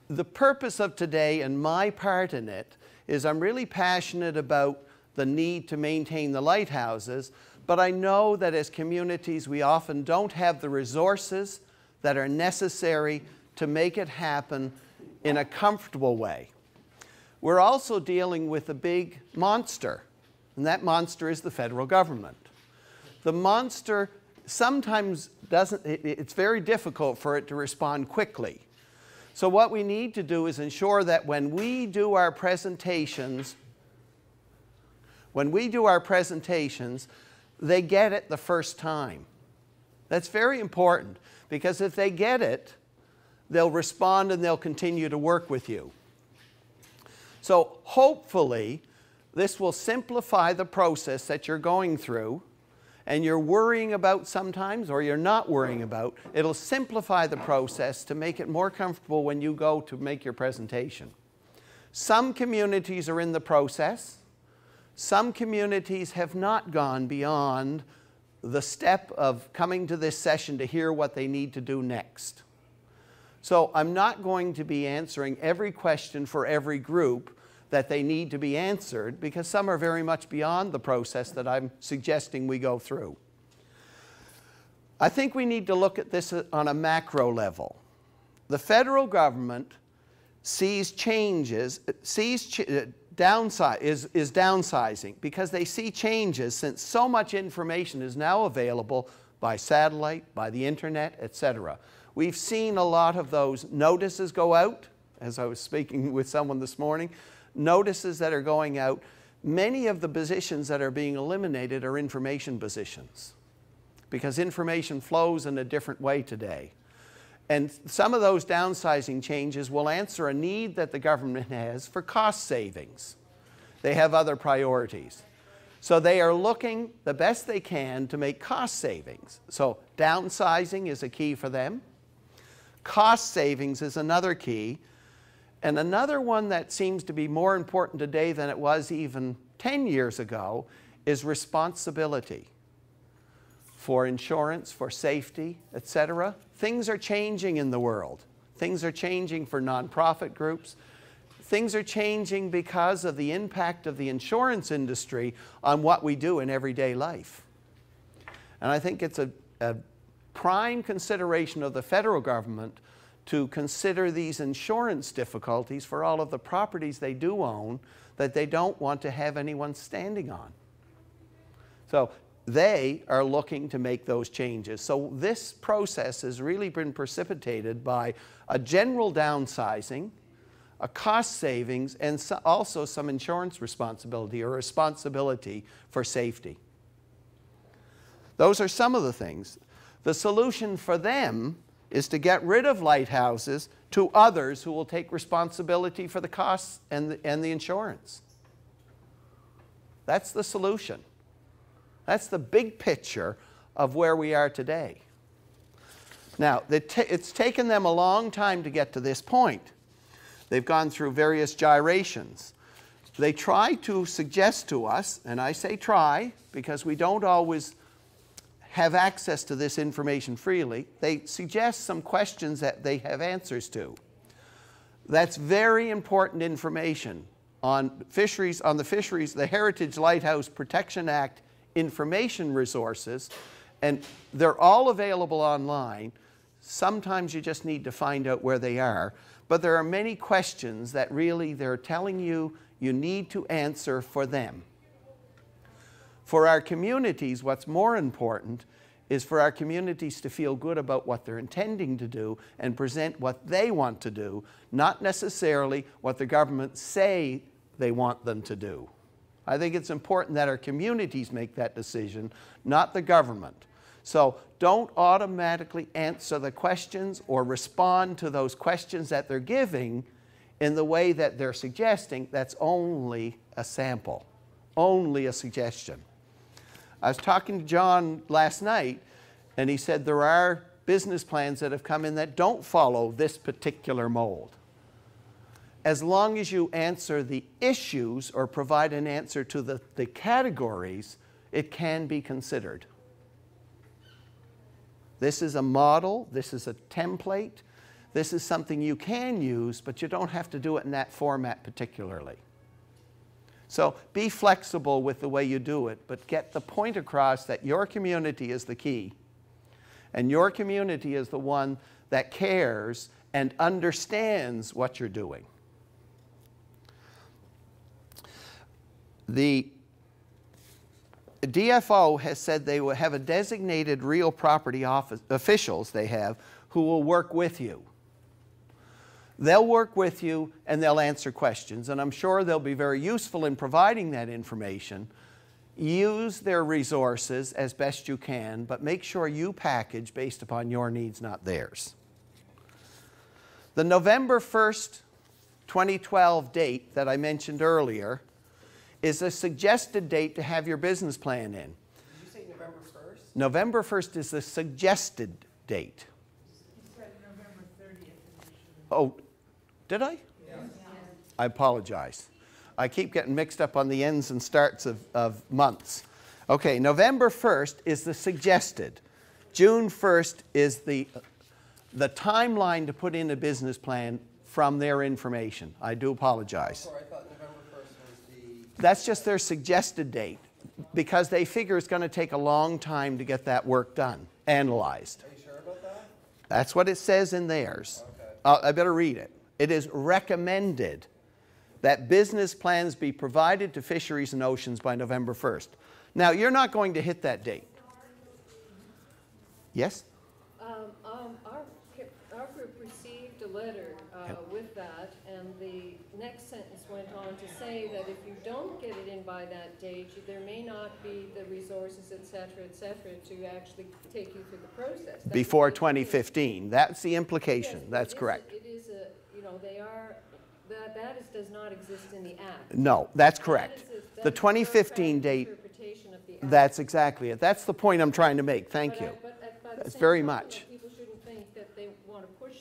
the purpose of today and my part in it is I'm really passionate about the need to maintain the lighthouses, but I know that as communities we often don't have the resources that are necessary to make it happen in a comfortable way. We're also dealing with a big monster, and that monster is the federal government. The monster sometimes doesn't, it's very difficult for it to respond quickly. So what we need to do is ensure that when we do our presentations, they get it the first time. That's very important, because if they get it, they'll respond and they'll continue to work with you. So hopefully this will simplify the process that you're going through and you're worrying about sometimes, or you're not worrying about. It'll simplify the process to make it more comfortable when you go to make your presentation. Some communities are in the process. Some communities have not gone beyond the step of coming to this session to hear what they need to do next. So I'm not going to be answering every question for every group that they need to be answered, because some are very much beyond the process that I'm suggesting we go through. I think we need to look at this on a macro level. The federal government sees changes, is downsizing because they see changes since so much information is now available by satellite, by the internet, etc. We've seen a lot of those notices go out, as I was speaking with someone this morning, notices that are going out. Many of the positions that are being eliminated are information positions, because information flows in a different way today. And some of those downsizing changes will answer a need that the government has for cost savings. They have other priorities. So they are looking the best they can to make cost savings. So downsizing is a key for them. Cost savings is another key. And another one that seems to be more important today than it was even 10 years ago is responsibility for insurance, for safety, etc. Things are changing in the world. Things are changing for nonprofit groups. Things are changing because of the impact of the insurance industry on what we do in everyday life. And I think it's a prime consideration of the federal government to consider these insurance difficulties for all of the properties they do own that they don't want to have anyone standing on. So they are looking to make those changes. So this process has really been precipitated by a general downsizing, a cost savings, and also some insurance responsibility or responsibility for safety. Those are some of the things. The solution for them is to get rid of lighthouses to others who will take responsibility for the costs and the insurance. That's the solution. That's the big picture of where we are today. Now, it's taken them a long time to get to this point. They've gone through various gyrations. They try to suggest to us, and I say try because we don't always have access to this information freely. They suggest some questions that they have answers to. That's very important information on fisheries, the Heritage Lighthouse Protection Act information resources, and they're all available online. Sometimes you just need to find out where they are, but there are many questions that really they're telling you you need to answer for them. For our communities, what's more important is for our communities to feel good about what they're intending to do and present what they want to do, not necessarily what the government say they want them to do. I think it's important that our communities make that decision, not the government. So don't automatically answer the questions or respond to those questions that they're giving in the way that they're suggesting. That's only a sample, only a suggestion. I was talking to John last night, and he said there are business plans that have come in that don't follow this particular mold. As long as you answer the issues or provide an answer to the categories, it can be considered. This is a model, this is a template. this is something you can use, but you don't have to do it in that format particularly. So be flexible with the way you do it, but get the point across that your community is the key. And your community is the one that cares and understands what you're doing. The DFO has said they will have a designated real property officials they have who will work with you. They'll work with you and they'll answer questions, and I'm sure they'll be very useful in providing that information. Use their resources as best you can, but make sure you package based upon your needs, not theirs. The November 1st, 2012 date that I mentioned earlier is a suggested date to have your business plan in. Did you say November 1st? November 1st is the suggested date. You said November 30th initially. Oh, did I? Yes. I apologize. I keep getting mixed up on the ends and starts of months. Okay, November 1st is the suggested. June 1st is the timeline to put in a business plan from their information. I do apologize. Sorry, I thought November 1st was the... That's just their suggested date because they figure it's going to take a long time to get that work done, analyzed. Are you sure about that? That's what it says in theirs. Okay. I better read it. It is recommended that business plans be provided to Fisheries and Oceans by November 1st. Now, you're not going to hit that date. Yes? Our group received a letter with that, and the next sentence went on to say that if you don't get it in by that date, there may not be the resources, et cetera, to actually take you through the process. That's Before 2015. That's the implication. Yes, That's correct. It is a, you know, they are, does not exist in the Act. No, that's correct. The 2015 date, Interpretation of the Act. that's exactly it. That's the point I'm trying to make. Thank you. That's very much. People shouldn't think that they want to push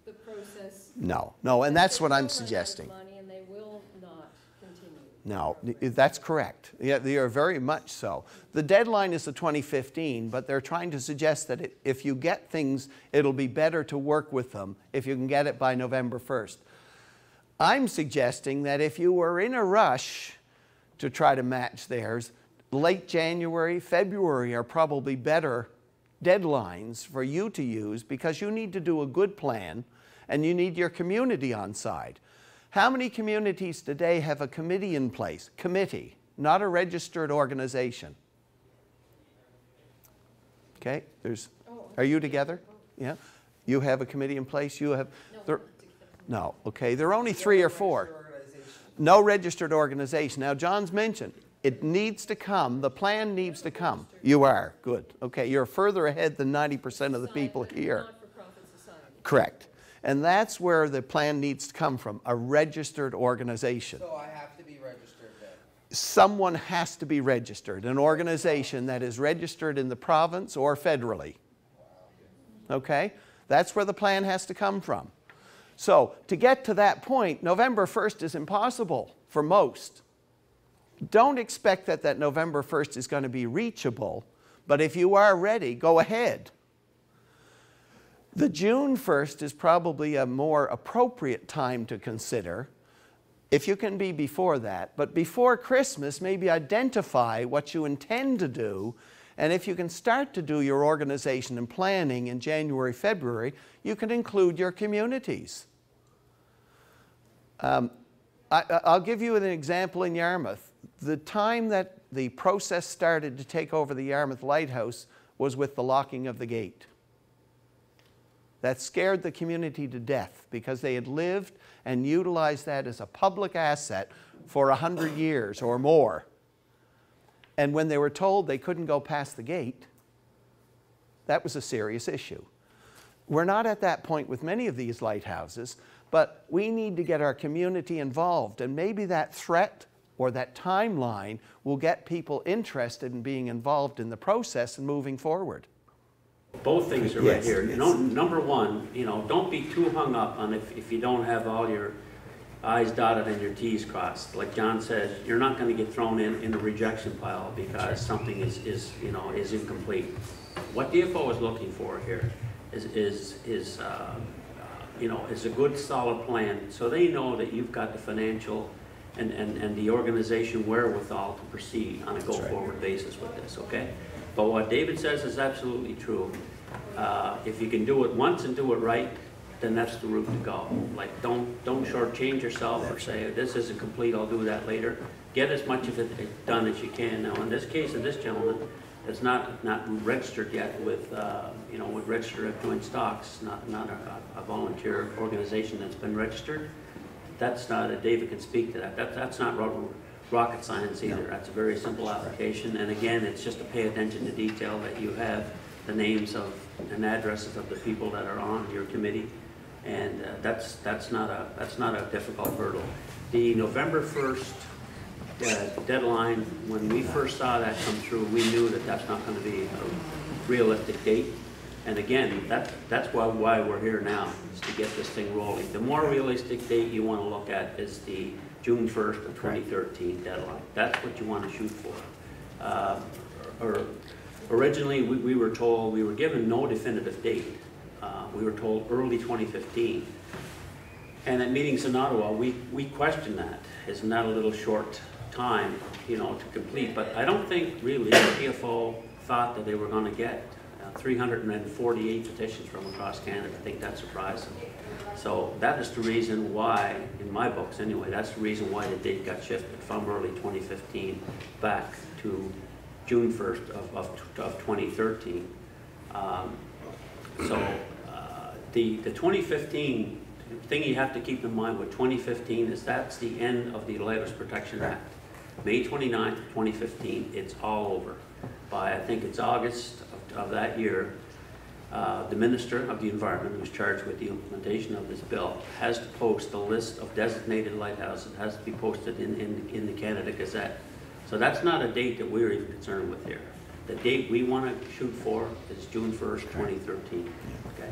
the process. No, and that's what I'm suggesting. Money and they will not continue. No, that's correct. Yeah, they are very much so. The deadline is the 2015, but they're trying to suggest that if you get things, it'll be better to work with them if you can get it by November 1st. I'm suggesting that if you were in a rush to try to match theirs, late January, February are probably better deadlines for you to use because you need to do a good plan and you need your community on side. How many communities today have a committee in place? Committee, not a registered organization. Okay, are you together? Yeah, you have a committee in place. You have. No, okay, there are only 3 or 4. No registered organization. Now, John's mentioned it needs to come. The plan needs to come. You are good. Okay, you're further ahead than 90% of the people here. Not-for-profit society. Correct. And that's where the plan needs to come from, a registered organization. So I have to be registered then? Someone has to be registered, an organization that is registered in the province or federally. Okay? That's where the plan has to come from. So to get to that point, November 1st is impossible for most. Don't expect that November 1st is going to be reachable, but if you are ready, go ahead. The June 1st is probably a more appropriate time to consider if you can be before that. But before Christmas, maybe identify what you intend to do, and if you can start to do your organization and planning in January, February, you can include your communities. I'll give you an example in Yarmouth. The time that the process started to take over the Yarmouth Lighthouse was with the locking of the gate. That scared the community to death because they had lived and utilized that as a public asset for 100 years or more. And when they were told they couldn't go past the gate, that was a serious issue. We're not at that point with many of these lighthouses, but we need to get our community involved, and maybe that threat or that timeline will get people interested in being involved in the process and moving forward. Both things are right here. You know, number one, you know, don't be too hung up on if you don't have all your I's dotted and your T's crossed. Like John says, you're not going to get thrown in a rejection pile because something is incomplete. What DFO is looking for here is you know, it's a good solid plan, so they know that you've got the financial and the organization wherewithal to proceed on a go-forward basis with this, okay? But what David says is absolutely true. If you can do it once and do it right, then that's the route to go. Like, don't shortchange yourself or say, this isn't complete, I'll do that later. Get as much of it done as you can. Now, in this case of this gentleman, it's not registered yet with, you know, with Register of Joint Stocks, not a volunteer organization that's been registered. That's not, David can speak to that. That's not rocket science either. That's a very simple application. And again, it's just to pay attention to detail that you have the names of and addresses of the people that are on your committee. And that's not a difficult hurdle. The November 1st deadline, when we first saw that come through, we knew that that's not going to be a realistic date. And again, that's why we're here now, is to get this thing rolling. The more realistic date you want to look at is the June 1st of 2013 deadline. That's what you want to shoot for. Originally, we were told, we were given no definitive date. We were told early 2015. And at meetings in Ottawa, we questioned that. Isn't that a little short time, you know, to complete? But I don't think really the PFO thought that they were going to get 348 petitions from across Canada. I think that surprised them. So that is the reason why, in my books anyway, that's the reason why the date got shifted from early 2015 back to June 1st of 2013. The 2015 thing you have to keep in mind with 2015 is that's the end of the Lighthouse Protection Act. May 29th, 2015, it's all over. By, I think it's August of that year, the Minister of the Environment, who's charged with the implementation of this bill, has to post a list of designated lighthouses. It has to be posted in the Canada Gazette. So that's not a date that we're even concerned with here. The date we want to shoot for is June 1st, 2013. Okay.